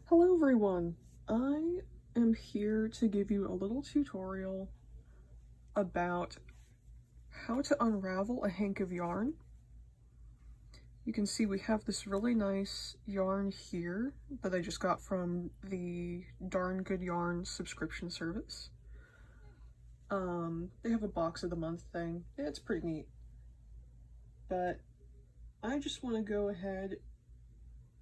Hello everyone, I am here to give you a little tutorial about how to unravel a hank of yarn. You can see we have this really nice yarn here that I just got from the Darn Good Yarn subscription service. They have a box of the month thing. It's pretty neat. But I just want to go ahead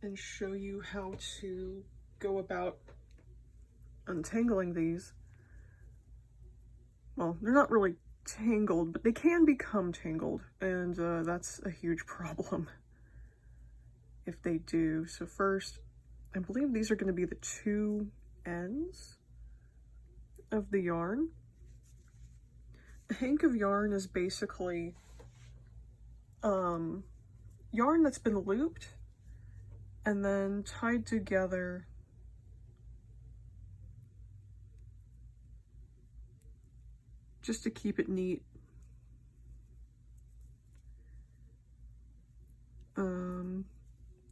and show you how to go about untangling these. Well, they're not really tangled, but they can become tangled, and that's a huge problem if they do. So first, I believe these are going to be the two ends of the yarn. A hank of yarn is basically yarn that's been looped and then tied together just to keep it neat. And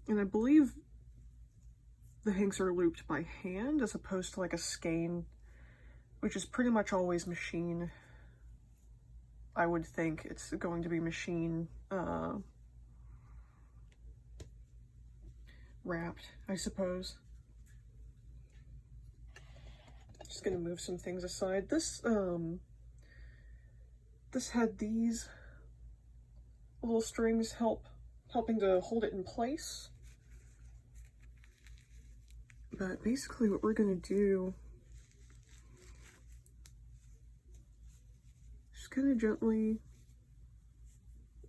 I believe the hanks are looped by hand as opposed to like a skein, which is pretty much always machine. I would think it's going to be machine wrapped, I suppose. Just gonna move some things aside. This had these little strings helping to hold it in place. But basically what we're gonna do, just kind of gently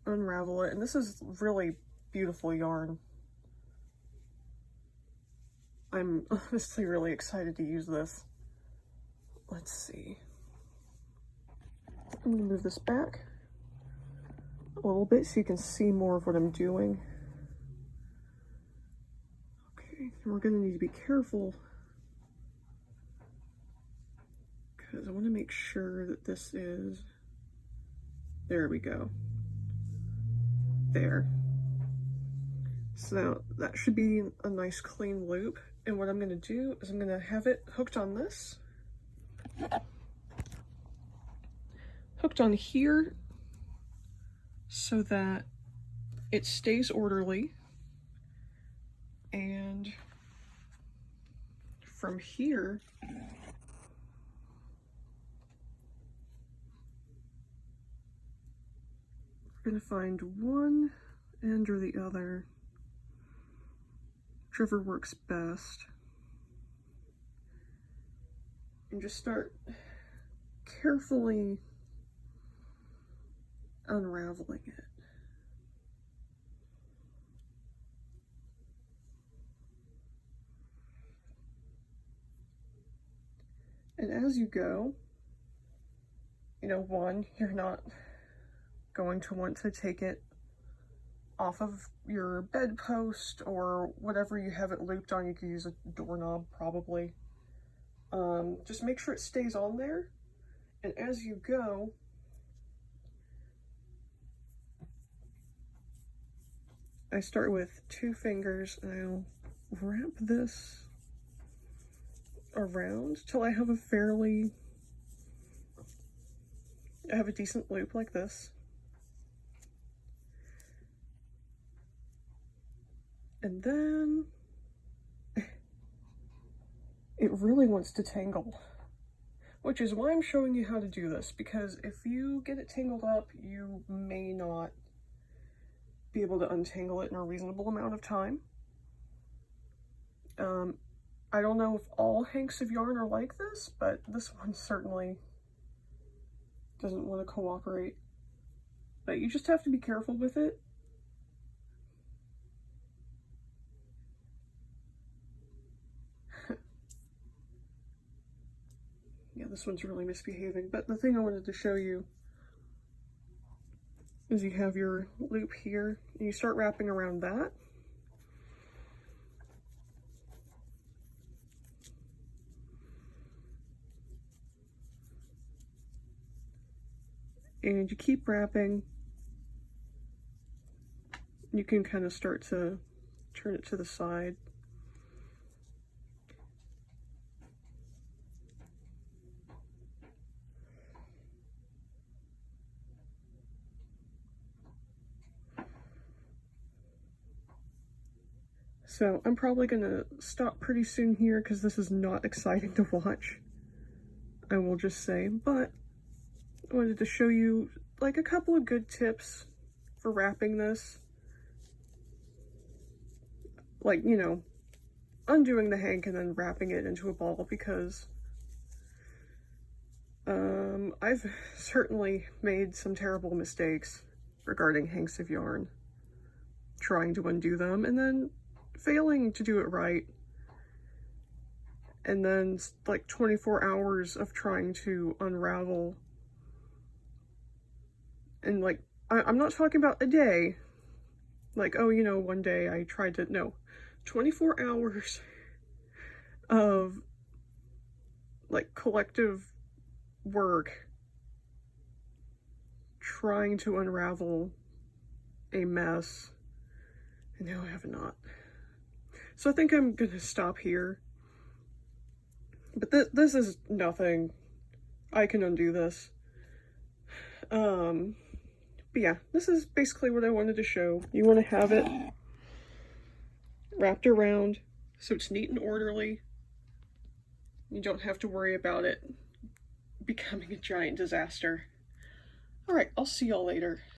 unravel it. And this is really beautiful yarn. I'm honestly really excited to use this. Let's see. I'm gonna move this back a little bit so you can see more of what I'm doing. Okay, and we're gonna need to be careful because I want to make sure that this is, there we go. There. So that should be a nice clean loop. And what I'm gonna do is I'm gonna have it hooked on this. Hooked on here so that it stays orderly, and from here we're going to find one end or the other, whichever works best, and just start carefully unraveling it. And as you go, one, you're not going to want to take it off of your bedpost or whatever you have it looped on. You could use a doorknob probably. Just make sure it stays on there, and as you go, I start with 2 fingers and I'll wrap this around till I have a decent loop like this. And then it really wants to tangle, which is why I'm showing you how to do this, because if you get it tangled up, you may not be able to untangle it in a reasonable amount of time. I don't know if all hanks of yarn are like this, but this one certainly doesn't want to cooperate. But you just have to be careful with it. Yeah, this one's really misbehaving, but the thing I wanted to show you is you have your loop here, and you start wrapping around that. And you keep wrapping. You can kind of start to turn it to the side. So I'm probably gonna stop pretty soon here because this is not exciting to watch, I will just say, but I wanted to show you like a couple of good tips for wrapping this. Like, you know, undoing the hank and then wrapping it into a ball, because I've certainly made some terrible mistakes regarding hanks of yarn, trying to undo them and then failing to do it right, and then like 24 hours of trying to unravel, and like I'm not talking about a day, like, oh, you know, one day I tried to, no, 24 hours of like collective work trying to unravel a mess, and now I have a knot. So I think I'm gonna stop here, but this is nothing. I can undo this. But yeah, this is basically what I wanted to show. You want to have it wrapped around so it's neat and orderly. You don't have to worry about it becoming a giant disaster. All right, I'll see y'all later.